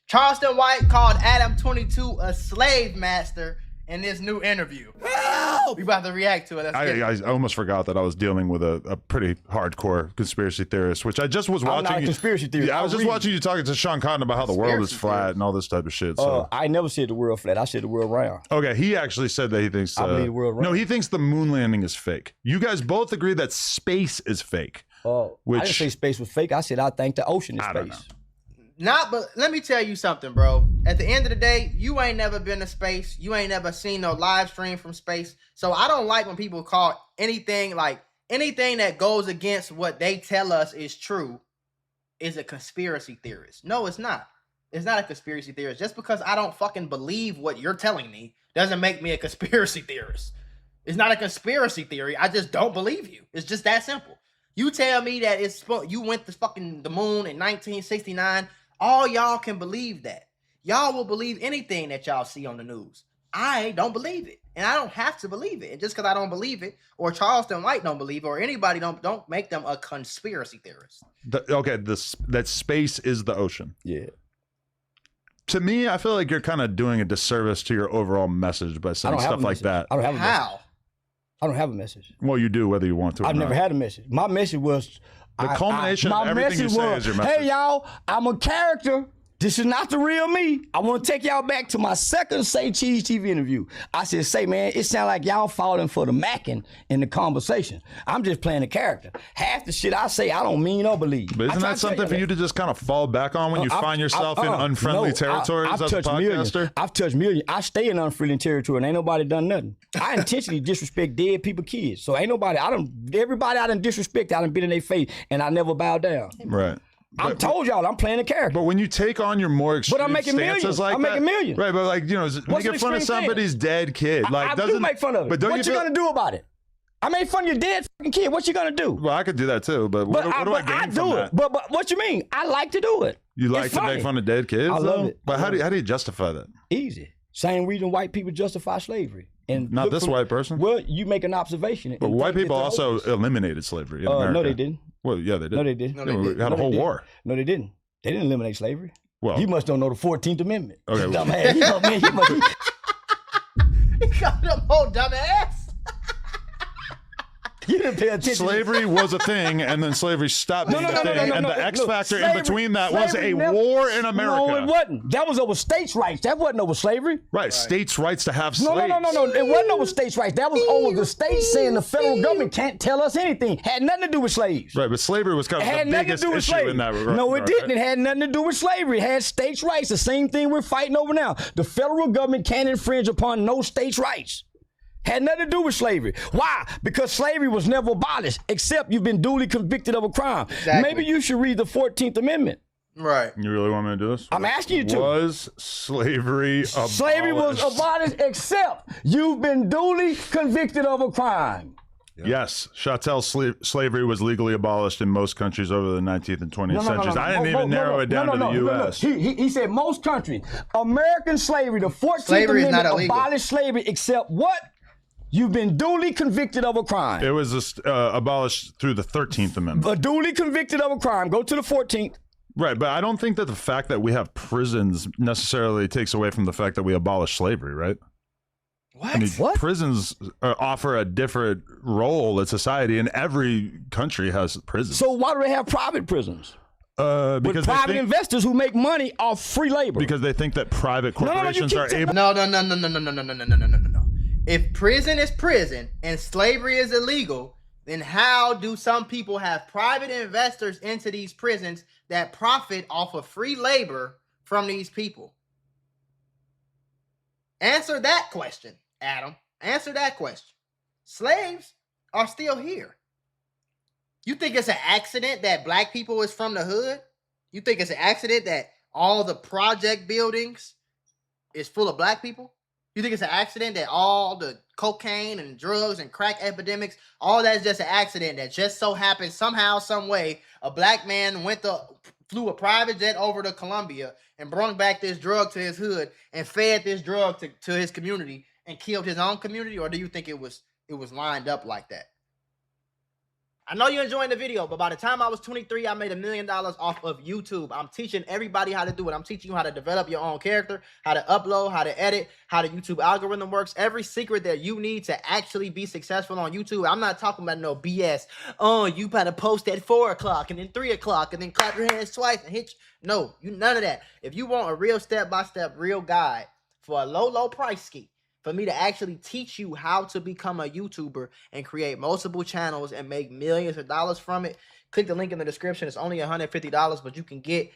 Charleston White called Adam22 a slave master in this new interview. Help! We about to react to it. I almost forgot that I was dealing with a pretty hardcore conspiracy theorist, which I just was watching. I'm not a conspiracy theorist. Yeah, I was just watching you talking to Sean Cotton about how the world is flat and all this type of shit. So I never said the world flat. I said the world round. okay, he actually said that he thinks I believe the world round. no, he thinks the moon landing is fake. You guys both agree that space is fake. I didn't say space was fake. I said I think the ocean is space. Not, but let me tell you something, bro. At the end of the day, you ain't never been to space. You ain't never seen no live stream from space. So I don't like when people call anything that goes against what they tell us is true is a conspiracy theorist. No, it's not. It's not a conspiracy theorist. Just because I don't fucking believe what you're telling me doesn't make me a conspiracy theorist. It's not a conspiracy theory. I just don't believe you. It's just that simple. You tell me that you went to fucking the moon in 1969. All y'all can believe that. Y'all will believe anything that y'all see on the news. I don't believe it. And I don't have to believe it. And just because I don't believe it, or Charleston White don't believe it, or anybody don't make them a conspiracy theorist. That space is the ocean. Yeah. To me, I feel like you're kind of doing a disservice to your overall message by saying stuff like that. I don't have a How? message. I don't have a message. Well, you do whether you want to or I've never had a message. My message was... The culmination of everything you say is your message. Hey, y'all, I'm a character. This is not the real me. I want to take y'all back to my second Say Cheese TV interview. I said, say, man, it sounds like y'all falling for the macking in the conversation. I'm just playing a character. Half the shit I say, I don't mean or believe. But isn't that something for you to just kind of fall back on when you find yourself in unfriendly territories as a podcaster? I've touched millions. I stay in unfriendly territory and ain't nobody done nothing. I intentionally disrespect dead people, kids. So ain't nobody, everybody I done disrespect, I done been in their face and I never bow down. Right. I told y'all I'm playing a character. But when you take on your more extreme I'm making stances millions. like I'm that, making millions. Right? But like making fun of somebody's dead kid, like I do make fun of it. But what you gonna do about it? I made fun of your dead fucking kid. What you gonna do? Well, I could do that too. But what do I gain from that? But what you mean? I like to do it. You like to make fun of dead kids? I love it. But how do you justify that? Easy. Same reason white people justify slavery. And not this white person. Well, you make an observation. But white people also eliminated slavery in America. No, they didn't. Well, yeah, they did. No, they did. We had a whole war. No, they didn't. They didn't eliminate slavery. Well, you must don't know the 14th Amendment. Okay. Dumbass. You know, man, He called him old dumbass. You didn't pay attention. Slavery was a thing, and then slavery stopped being a thing, and the X factor in between that was a war in America. No, it wasn't. That was over states' rights. That wasn't over slavery. Right, states' rights to have slaves. No. It wasn't over states' rights. That was over the states saying the federal government can't tell us anything. Had nothing to do with slaves. Right, but slavery was kind of the biggest issue in that regard. No, it didn't. It had nothing to do with slavery. It had states' rights. The same thing we're fighting over now. The federal government can't infringe upon no states' rights. Had nothing to do with slavery. Why? Because slavery was never abolished, except you've been duly convicted of a crime. Exactly. Maybe you should read the 14th Amendment. Right. You really want me to do this? I'm asking you to. Was slavery abolished? Slavery was abolished, except you've been duly convicted of a crime. Yep. Yes, chattel slavery was legally abolished in most countries over the 19th and 20th centuries. I didn't even narrow it down to the U.S. He said most countries. American slavery, the 14th Amendment abolished slavery, except what? You've been duly convicted of a crime. It was abolished through the 13th Amendment. Duly convicted of a crime. Go to the 14th. Right, but I don't think that the fact that we have prisons necessarily takes away from the fact that we abolished slavery, right? What? I mean, prisons offer a different role in society, and every country has prisons. So why do they have private prisons? Because with private investors who make money off free labor. Because they think that private corporations are able. No. If prison is prison and slavery is illegal, then how do some people have private investors into these prisons that profit off of free labor from these people? Answer that question, Adam. Answer that question. Slaves are still here. You think it's an accident that black people is from the hood? You think it's an accident that all the project buildings is full of black people? You think it's an accident that all the cocaine and drugs and crack epidemics, all that's just an accident that just so happened somehow, some way, a black man flew a private jet over to Colombia and brought back this drug to his hood and fed this drug to his community and killed his own community? Or do you think it was lined up like that? I know you're enjoying the video, but by the time I was 23, I made $1 million off of YouTube. I'm teaching everybody how to do it. I'm teaching you how to develop your own character, how to upload, how to edit, how the YouTube algorithm works. Every secret that you need to actually be successful on YouTube. I'm not talking about no BS. Oh, you better post at 4 o'clock and then 3 o'clock and then clap your hands twice and hit you. No, none of that. If you want a real step-by-step, real guide for a low price ski, for me to actually teach you how to become a YouTuber and create multiple channels and make millions of dollars from it, click the link in the description. It's only $150, but you can get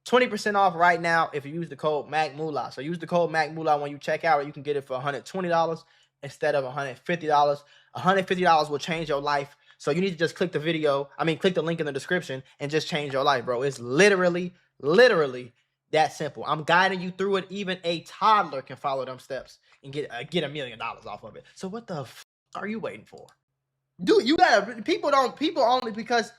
20% off right now if you use the code MACMULA. So use the code MACMULA when you check out, or you can get it for $120 instead of $150. $150 will change your life. So you need to just click the link in the description and just change your life, bro. It's literally that simple. I'm guiding you through it. Even a toddler can follow them steps and get $1 million off of it. So what the f are you waiting for? Dude, you gotta, people only, because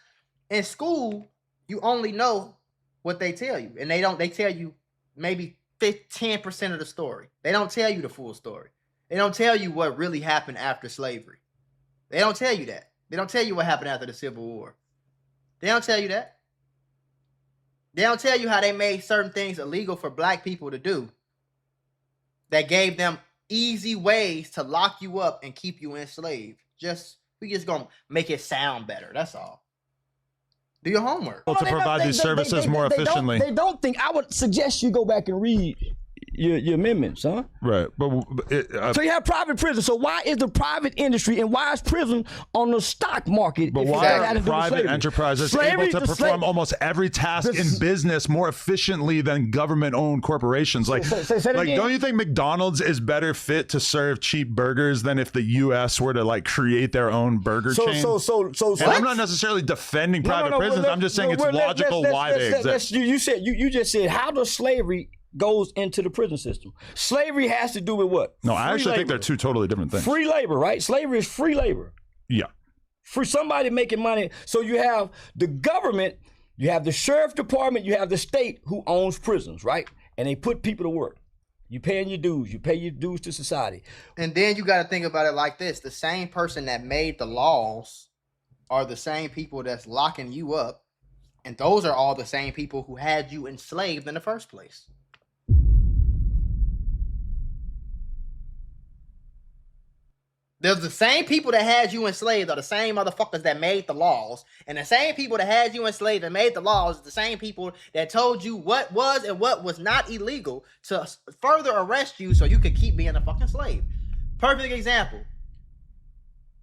in school, you only know what they tell you. And they tell you maybe 10% of the story. They don't tell you the full story. They don't tell you what really happened after slavery. They don't tell you that. They don't tell you what happened after the Civil War. They don't tell you that. They don't tell you how they made certain things illegal for black people to do that gave them easy ways to lock you up and keep you enslaved. We just gonna make it sound better. That's all. Do your homework. To provide these services more efficiently. They don't think. I would suggest you go back and read your amendments, huh? Right. But so you have private prison. So why is the private industry and why is prison on the stock market? But why are private enterprises able to perform almost every task in business more efficiently than government-owned corporations? Like, don't you think McDonald's is better fit to serve cheap burgers than if the U.S. were to like create their own burger chain? And I'm not necessarily defending private prisons. I'm just saying it's logical why they exist. You just said, how does slavery goes into the prison system? Slavery has to do with what? No, I actually think they're two totally different things. Free labor, right? Slavery is free labor. Yeah. For somebody making money. So you have the government, you have the sheriff department, you have the state who owns prisons, right? And they put people to work. You paying your dues. You pay your dues to society. And then you got to think about it like this. The same person that made the laws are the same people that's locking you up. And those are all the same people who had you enslaved in the first place. There's the same people that had you enslaved are the same motherfuckers that made the laws. And the same people that had you enslaved and made the laws are the same people that told you what was and what was not illegal to further arrest you so you could keep being a fucking slave. Perfect example.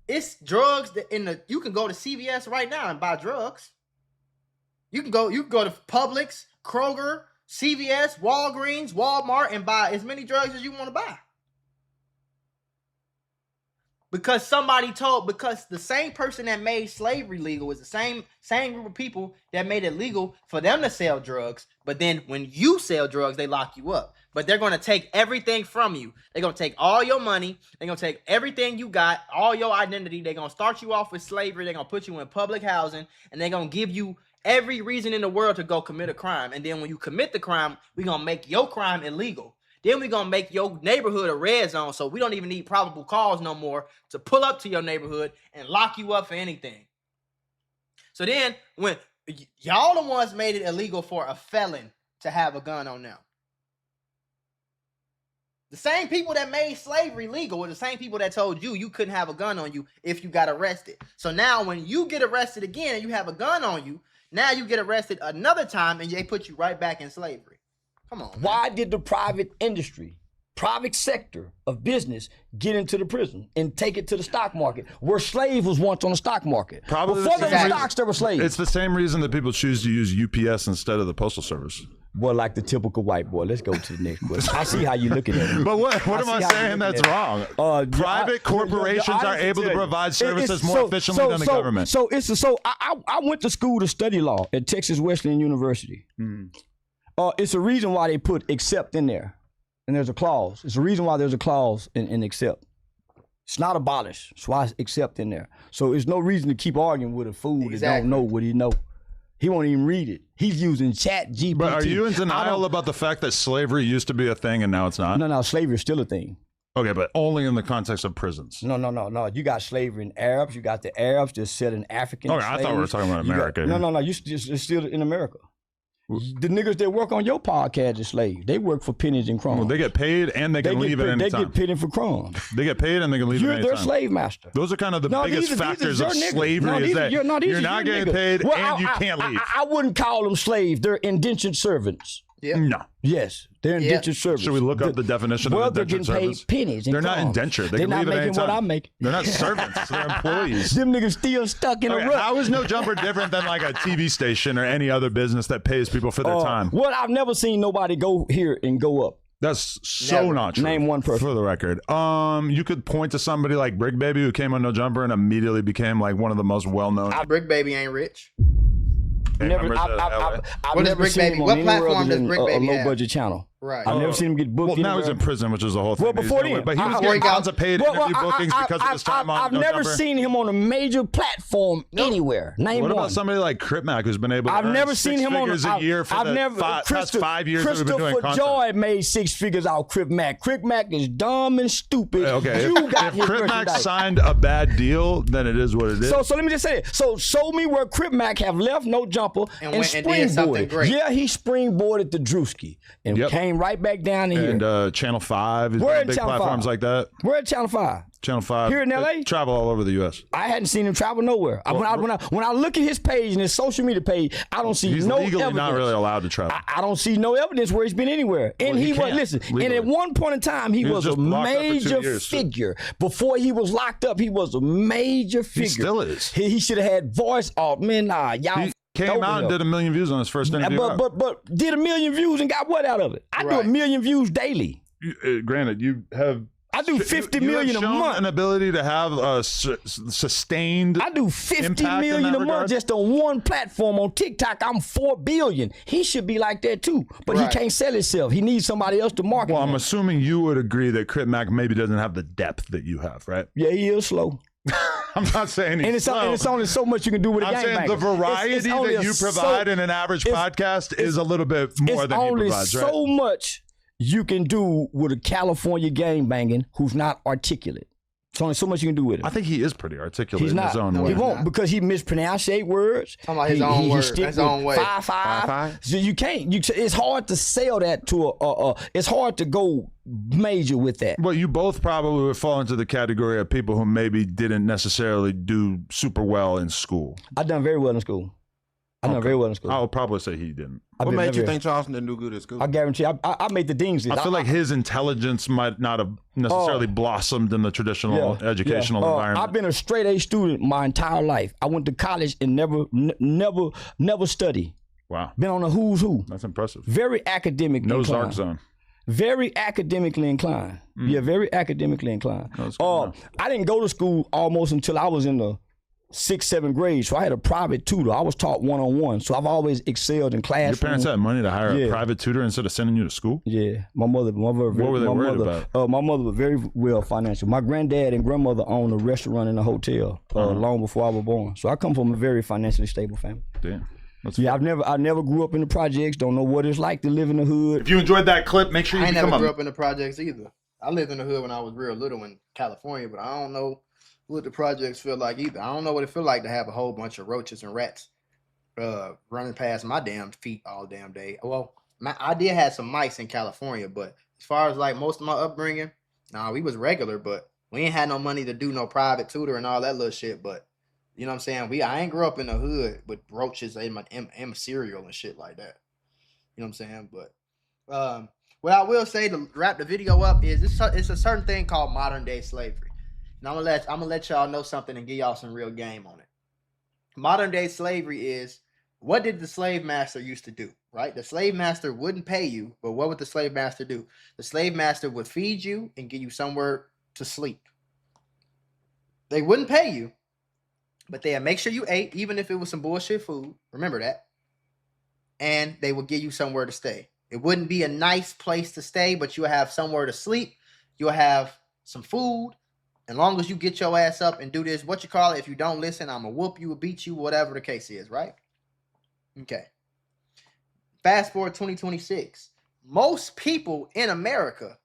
It's drugs that you can go to CVS right now and buy drugs. You can go to Publix, Kroger, CVS, Walgreens, Walmart, and buy as many drugs as you want to buy. Because because the same person that made slavery legal is the same group of people that made it legal for them to sell drugs. But then when you sell drugs, they lock you up. But they're going to take everything from you. They're going to take all your money. They're going to take everything you got, all your identity. They're going to start you off with slavery. They're going to put you in public housing. And they're going to give you every reason in the world to go commit a crime. And then when you commit the crime, we're going to make your crime illegal. Then we're going to make your neighborhood a red zone, so we don't even need probable cause no more to pull up to your neighborhood and lock you up for anything. So then, when y'all the ones made it illegal for a felon to have a gun on them. The same people that made slavery legal were the same people that told you couldn't have a gun on you if you got arrested. So now when you get arrested again and you have a gun on you, now you get arrested another time and they put you right back in slavery. Come on, man. Why did the private industry, private sector of business get into the prison and take it to the stock market, where slaves was once on the stock market? Probably before there were stocks, there were slaves. It's the same reason that people choose to use UPS instead of the Postal Service. Well, like the typical white boy. Let's go to the next question. I see how you're looking at it. But what am I saying that's wrong? Private corporations are able to provide services more efficiently than the government. I went to school to study law at Texas Wesleyan University. It's a reason why they put except in there. And there's a clause. It's a reason why there's a clause in except. It's not abolished. That's why it's except in there. So there's no reason to keep arguing with a fool that don't know what he know. He won't even read it. He's using chat GPT. But are you in denial about the fact that slavery used to be a thing and now it's not? No, slavery is still a thing. Okay, but only in the context of prisons. No. You got slavery in Arabs. You got the Arabs just selling African slaves. I thought we were talking about America. No. It's still in America. The niggas that work on your podcast are slaves. They work for pennies and crumbs. Well, they get paid and they can leave at any time. They get pennies for crumbs. They get paid and they can leave at any time. You're their slave master. Those are kind of the biggest factors of slavery is that you're not getting paid and you can't leave. I wouldn't call them slaves. They're indentured servants. Yeah. No. Yes, they're indentured servants. Should we look up the definition of indentured servants? They're getting paid pennies and They're not crumbs. indentured. They're not making what I'm making. They're not servants. They're employees. Them niggas still stuck in a rut. How is No Jumper different than like a TV station or any other business that pays people for their time? Well, I've never seen nobody go here and go up. That's so not true. Name one person. For the record. You could point to somebody like Brick Baby who came on No Jumper and immediately became like one of the most well-known. Brick Baby ain't rich. I've never seen him on anywhere other than a low-budget channel. Right. I've never seen him get booked. Well, now he's in prison, which is the whole thing. Well, before then. But he was getting tons of paid interview bookings because of his time on No Jumper. I've never seen him on a major platform anywhere. Name one. What about somebody like Crip Mac who's been able to earn never seen him on a year for the past 5 years that we've been doing content? Joy made 6 figures out Crip Mac. Crip Mac is dumb and stupid. Okay, if Crip Mac signed a bad deal, then it is what it is. So let me just say it. So show me where Crip Mac have left No Jumper and springboarded. Yeah, he springboarded the Drewski and came right back down here. And Channel 5 is big platforms like that. We're at Channel 5. Channel 5. Here in LA? Travel all over the U.S. I hadn't seen him travel nowhere. When I look at his page and his social media page, I don't see no evidence. He's legally not really allowed to travel. I don't see no evidence where he's been anywhere. And he was, listen, legally. And at one point in time, he was a major figure. Before he was locked up, he was a major figure. He still is. He should have had voice off. Man, y'all. Came out and did 1 million views on his first interview. But did 1 million views and got what out of it? I do 1 million views daily. Granted, you have. I do 50 million a month. An ability to have a sustained. I do 50 million a month just on one platform on TikTok. I'm 4 billion. He should be like that too, but he can't sell himself. He needs somebody else to market. Well, I'm assuming you would agree that Crip Mac maybe doesn't have the depth that you have, right? Yeah, he is slow. I'm not saying he's slow. And it's only so much you can do with a gangbang. I'm saying the variety that you provide in an average podcast is a little bit more than he provides, right? It's only so much you can do with a California gangbanging who's not articulate. It's only so much you can do with it. I think he is pretty articulate He's in not. his own way. He won't because he mispronunciate words. Talking about his own words. His own way. Five. So you can't. It's hard to sell that to it's hard to go major with that. Well, you both probably would fall into the category of people who maybe didn't necessarily do super well in school. I done very well in school. I would probably say he didn't. What made you think Charleston didn't do good at school? I guarantee I made the dean's list. I feel like his intelligence might not have necessarily blossomed in the traditional educational environment. I've been a straight A student my entire life. I went to college and never studied. Wow. Been on a who's who. That's impressive. Very academic. No Zark zone. Very academically inclined. Yeah, very academically inclined. I didn't go to school almost until I was in the 6th, 7th grade, so I had a private tutor. I was taught one-on-one, so I've always excelled in classrooms. Your parents had money to hire a private tutor instead of sending you to school? Yeah, my mother. What were they worried about? My mother was very well financial. My granddad and grandmother owned a restaurant and a hotel long before I was born. So I come from a very financially stable family. Damn. I never grew up in the projects. Don't know what it's like to live in the hood. If you enjoyed that clip, make sure you become I never grew up in the projects either. I lived in the hood when I was real little in California, but I don't know what the projects feel like either. I don't know what it feel like to have a whole bunch of roaches and rats running past my damn feet all damn day. Well, I did have some mice in California, but as far as like most of my upbringing, we was regular, but we ain't had no money to do no private tutor and all that little shit. But you know what I'm saying? I ain't grew up in the hood with roaches in my cereal and shit like that. You know what I'm saying? But what I will say to wrap the video up is it's a certain thing called modern day slavery. And I'm gonna let y'all know something and give y'all some real game on it. Modern day slavery is, what did the slave master used to do, right? The slave master wouldn't pay you, but what would the slave master do? The slave master would feed you and give you somewhere to sleep. They wouldn't pay you, but they'd make sure you ate, even if it was some bullshit food. Remember that. And they would give you somewhere to stay. It wouldn't be a nice place to stay, but you'll have somewhere to sleep. You'll have some food. As long as you get your ass up and do this, if you don't listen, I'm going to whoop you or beat you, whatever the case is, right? Okay. Fast forward 2026. Most people in America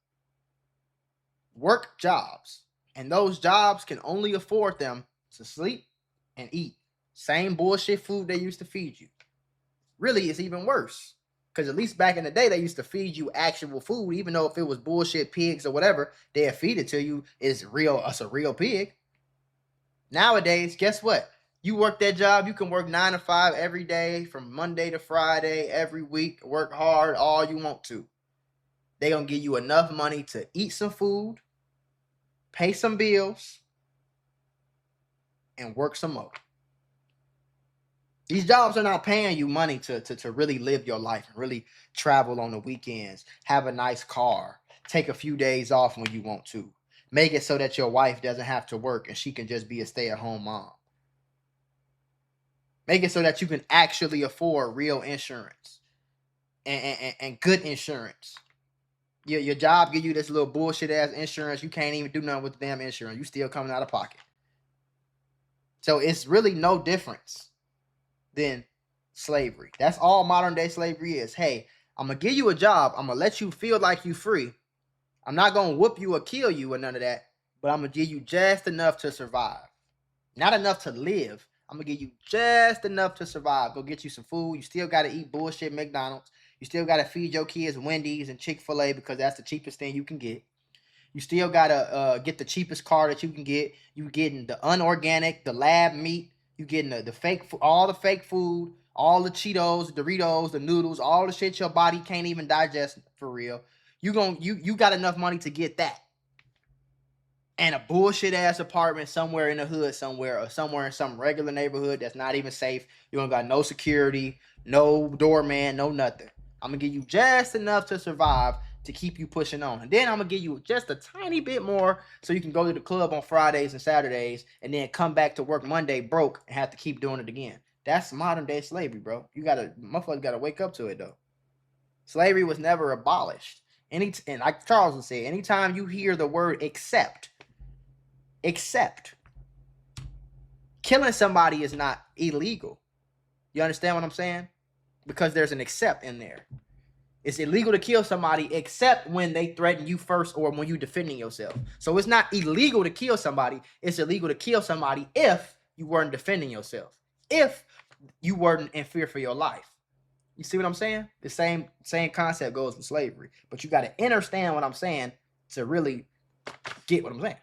work jobs, and those jobs can only afford them to sleep and eat. Same bullshit food they used to feed you. Really, it's even worse. Because at least back in the day, they used to feed you actual food, even though if it was bullshit pigs or whatever, they'd feed it to you. It's a real pig. Nowadays, guess what? You work that job, you can work 9 to 5 every day, from Monday to Friday, every week, work hard, all you want to. They're going to give you enough money to eat some food, pay some bills, and work some more. These jobs are not paying you money to really live your life and really travel on the weekends, have a nice car, take a few days off when you want to. Make it so that your wife doesn't have to work and she can just be a stay-at-home mom. Make it so that you can actually afford real insurance and good insurance. Your job give you this little bullshit-ass insurance. You can't even do nothing with the damn insurance. You still coming out of pocket. So it's really no difference than slavery. That's all modern day slavery is. Hey, I'm gonna give you a job. I'm gonna let you feel like you free. I'm not gonna whoop you or kill you or none of that, but I'm gonna give you just enough to survive. Not enough to live. I'm gonna give you just enough to survive. Go get you some food. You still gotta eat bullshit McDonald's. You still gotta feed your kids Wendy's and Chick-fil-A because that's the cheapest thing you can get. You still gotta get the cheapest car that you can get. You getting the unorganic, the lab meat. You getting the fake, all the fake food, all the Cheetos, Doritos, the noodles, all the shit your body can't even digest for real. You got enough money to get that. And a bullshit ass apartment somewhere in the hood somewhere, or somewhere in some regular neighborhood that's not even safe. You don't got no security, no doorman, no nothing. I'm gonna give you just enough to survive to keep you pushing on. And then I'm gonna give you just a tiny bit more so you can go to the club on Fridays and Saturdays and then come back to work Monday broke and have to keep doing it again. That's modern day slavery, bro. Motherfuckers gotta wake up to it though. Slavery was never abolished. And like Charleston said, anytime you hear the word accept, killing somebody is not illegal. You understand what I'm saying? Because there's an accept in there. It's illegal to kill somebody except when they threaten you first or when you're defending yourself. So it's not illegal to kill somebody. It's illegal to kill somebody if you weren't defending yourself. If you weren't in fear for your life. You see what I'm saying? The same concept goes with slavery. But you got to understand what I'm saying to really get what I'm saying.